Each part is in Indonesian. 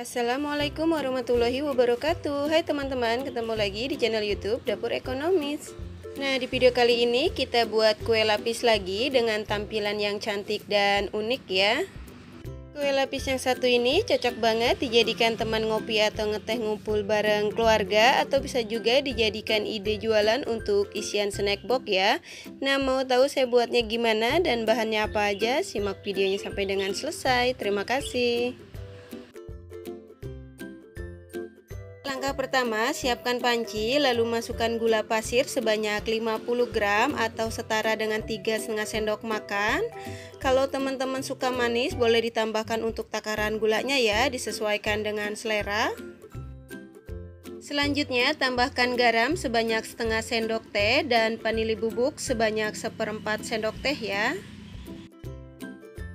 Assalamualaikum warahmatullahi wabarakatuh. Hai teman-teman, ketemu lagi di channel YouTube Dapur Ekonomis. Nah, di video kali ini kita buat kue lapis lagi dengan tampilan yang cantik dan unik ya. Kue lapis yang satu ini cocok banget dijadikan teman ngopi atau ngeteh ngumpul bareng keluarga, atau bisa juga dijadikan ide jualan untuk isian snack box ya. Nah, mau tahu saya buatnya gimana dan bahannya apa aja? Simak videonya sampai dengan selesai. Terima kasih. Langkah pertama, siapkan panci, lalu masukkan gula pasir sebanyak 50 gram atau setara dengan 3,5 sendok makan. Kalau teman-teman suka manis, boleh ditambahkan untuk takaran gulanya ya, disesuaikan dengan selera. Selanjutnya, tambahkan garam sebanyak setengah sendok teh dan vanili bubuk sebanyak 1/4 sendok teh ya.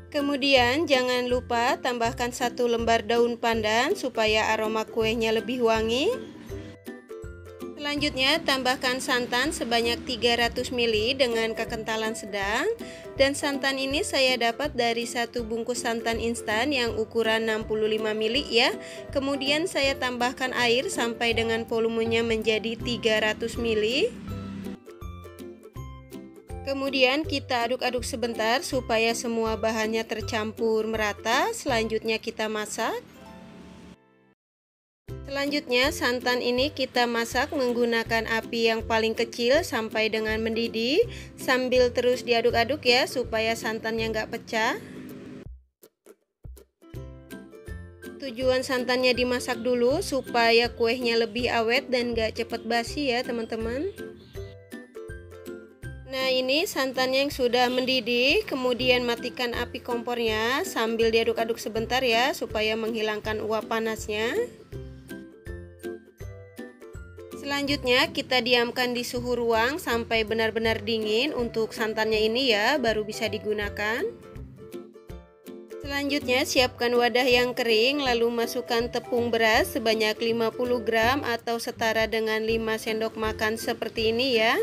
Kemudian jangan lupa tambahkan 1 lembar daun pandan supaya aroma kuenya lebih wangi. Selanjutnya tambahkan santan sebanyak 300 ml dengan kekentalan sedang, dan santan ini saya dapat dari satu bungkus santan instan yang ukuran 65 ml ya. Kemudian saya tambahkan air sampai dengan volumenya menjadi 300 ml. Kemudian kita aduk-aduk sebentar supaya semua bahannya tercampur merata. Selanjutnya kita masak. Selanjutnya santan ini kita masak menggunakan api yang paling kecil sampai dengan mendidih, sambil terus diaduk-aduk ya supaya santannya nggak pecah. Tujuan santannya dimasak dulu supaya kuenya lebih awet dan nggak cepet basi ya teman-teman. Nah, ini santannya yang sudah mendidih, kemudian matikan api kompornya sambil diaduk-aduk sebentar ya supaya menghilangkan uap panasnya. Selanjutnya kita diamkan di suhu ruang sampai benar-benar dingin untuk santannya ini ya, baru bisa digunakan. Selanjutnya siapkan wadah yang kering, lalu masukkan tepung beras sebanyak 50 gram atau setara dengan 5 sendok makan seperti ini ya.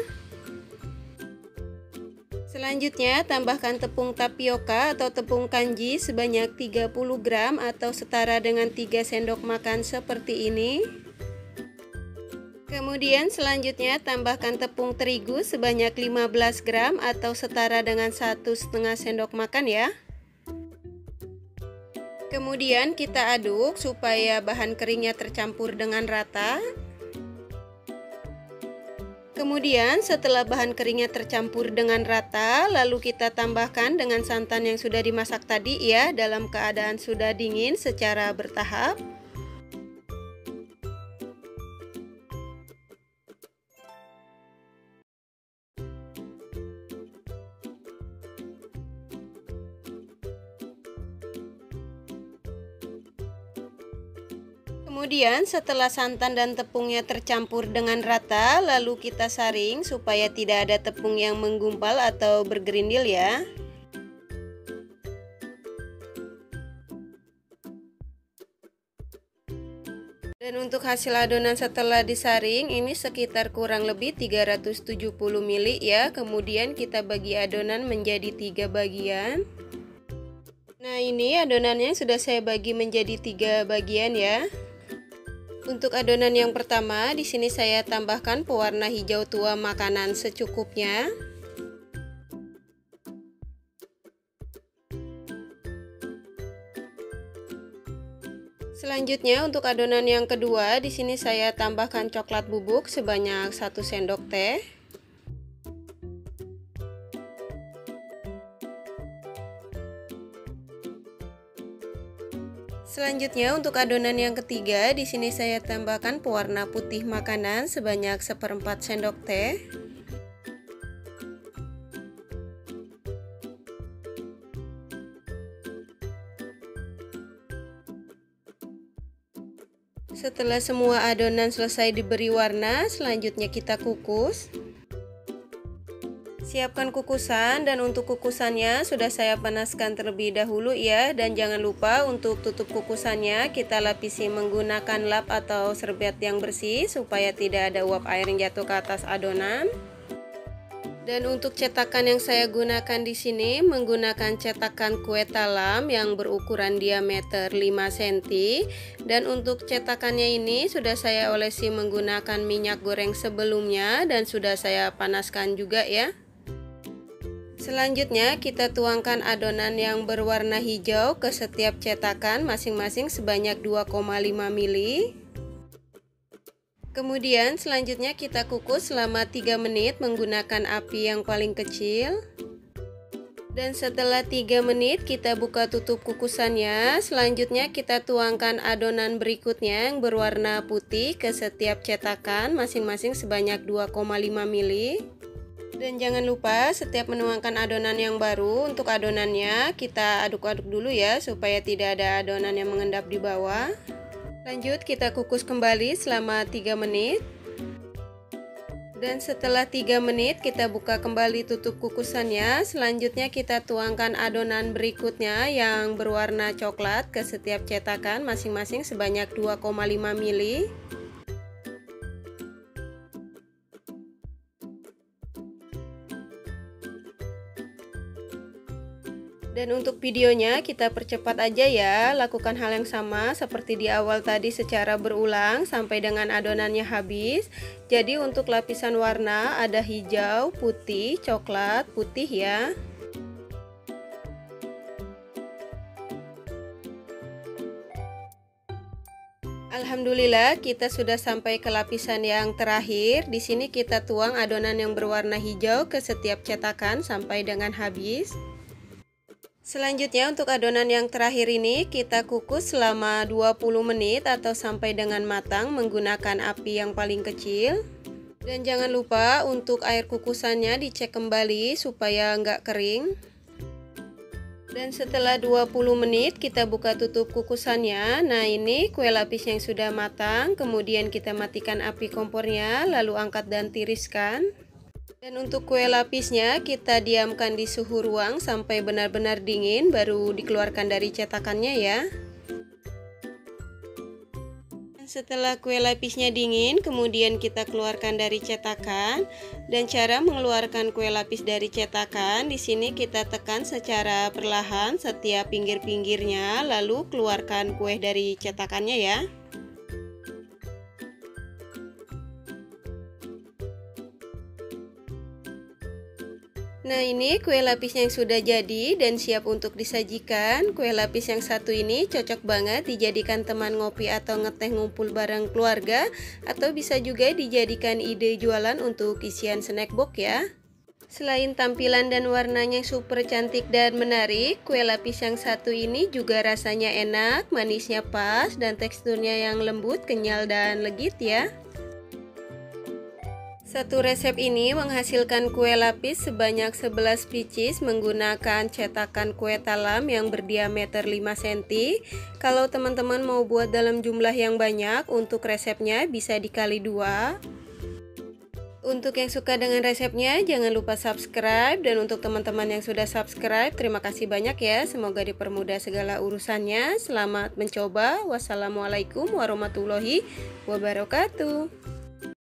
Selanjutnya tambahkan tepung tapioka atau tepung kanji sebanyak 30 gram atau setara dengan 3 sendok makan seperti ini. Kemudian selanjutnya tambahkan tepung terigu sebanyak 15 gram atau setara dengan 1,5 sendok makan ya. Kemudian kita aduk supaya bahan keringnya tercampur dengan rata. Kemudian setelah bahan keringnya tercampur dengan rata, lalu kita tambahkan dengan santan yang sudah dimasak tadi ya, dalam keadaan sudah dingin secara bertahap. Kemudian setelah santan dan tepungnya tercampur dengan rata, lalu kita saring supaya tidak ada tepung yang menggumpal atau bergerindil ya. Dan untuk hasil adonan setelah disaring ini sekitar kurang lebih 370 ml ya. Kemudian kita bagi adonan menjadi 3 bagian. Nah, ini adonannya sudah saya bagi menjadi 3 bagian ya. Untuk adonan yang pertama, di sini saya tambahkan pewarna hijau tua makanan secukupnya. Selanjutnya untuk adonan yang kedua, di sini saya tambahkan coklat bubuk sebanyak 1 sendok teh. Selanjutnya untuk adonan yang ketiga, di sini saya tambahkan pewarna putih makanan sebanyak 1/4 sendok teh. Setelah semua adonan selesai diberi warna, selanjutnya kita kukus. Siapkan kukusan, dan untuk kukusannya sudah saya panaskan terlebih dahulu ya, dan jangan lupa untuk tutup kukusannya kita lapisi menggunakan lap atau serbet yang bersih supaya tidak ada uap air yang jatuh ke atas adonan. Dan untuk cetakan yang saya gunakan di sini menggunakan cetakan kue talam yang berukuran diameter 5 cm. Dan untuk cetakannya ini sudah saya olesi menggunakan minyak goreng sebelumnya dan sudah saya panaskan juga ya. Selanjutnya kita tuangkan adonan yang berwarna hijau ke setiap cetakan masing-masing sebanyak 2,5 ml. Kemudian selanjutnya kita kukus selama 3 menit menggunakan api yang paling kecil. Dan setelah 3 menit kita buka tutup kukusannya. Selanjutnya kita tuangkan adonan berikutnya yang berwarna putih ke setiap cetakan masing-masing sebanyak 2,5 ml. Dan jangan lupa setiap menuangkan adonan yang baru, untuk adonannya kita aduk-aduk dulu ya supaya tidak ada adonan yang mengendap di bawah. Lanjut kita kukus kembali selama 3 menit. Dan setelah 3 menit kita buka kembali tutup kukusannya. Selanjutnya kita tuangkan adonan berikutnya yang berwarna coklat ke setiap cetakan masing-masing sebanyak 2,5 ml. Dan untuk videonya kita percepat aja ya, lakukan hal yang sama seperti di awal tadi secara berulang sampai dengan adonannya habis. Jadi untuk lapisan warna ada hijau, putih, coklat, putih ya. Alhamdulillah kita sudah sampai ke lapisan yang terakhir. Di sini kita tuang adonan yang berwarna hijau ke setiap cetakan sampai dengan habis. Selanjutnya untuk adonan yang terakhir ini kita kukus selama 20 menit atau sampai dengan matang menggunakan api yang paling kecil. Dan jangan lupa untuk air kukusannya dicek kembali supaya nggak kering. Dan setelah 20 menit kita buka tutup kukusannya. Nah ini kue lapis yang sudah matang, kemudian kita matikan api kompornya lalu angkat dan tiriskan. Dan untuk kue lapisnya kita diamkan di suhu ruang sampai benar-benar dingin baru dikeluarkan dari cetakannya ya. Dan setelah kue lapisnya dingin kemudian kita keluarkan dari cetakan. Dan cara mengeluarkan kue lapis dari cetakan di sini kita tekan secara perlahan setiap pinggir-pinggirnya lalu keluarkan kue dari cetakannya ya. Nah ini kue lapisnya yang sudah jadi dan siap untuk disajikan. Kue lapis yang satu ini cocok banget dijadikan teman ngopi atau ngeteh ngumpul bareng keluarga. Atau bisa juga dijadikan ide jualan untuk isian snack box ya. Selain tampilan dan warnanya super cantik dan menarik, kue lapis yang satu ini juga rasanya enak, manisnya pas, dan teksturnya yang lembut, kenyal, dan legit ya. Satu resep ini menghasilkan kue lapis sebanyak 11 pieces menggunakan cetakan kue talam yang berdiameter 5 cm. Kalau teman-teman mau buat dalam jumlah yang banyak, untuk resepnya bisa dikali 2. Untuk yang suka dengan resepnya, jangan lupa subscribe. Dan untuk teman-teman yang sudah subscribe, terima kasih banyak ya. Semoga dipermudah segala urusannya. Selamat mencoba. Wassalamualaikum warahmatullahi wabarakatuh.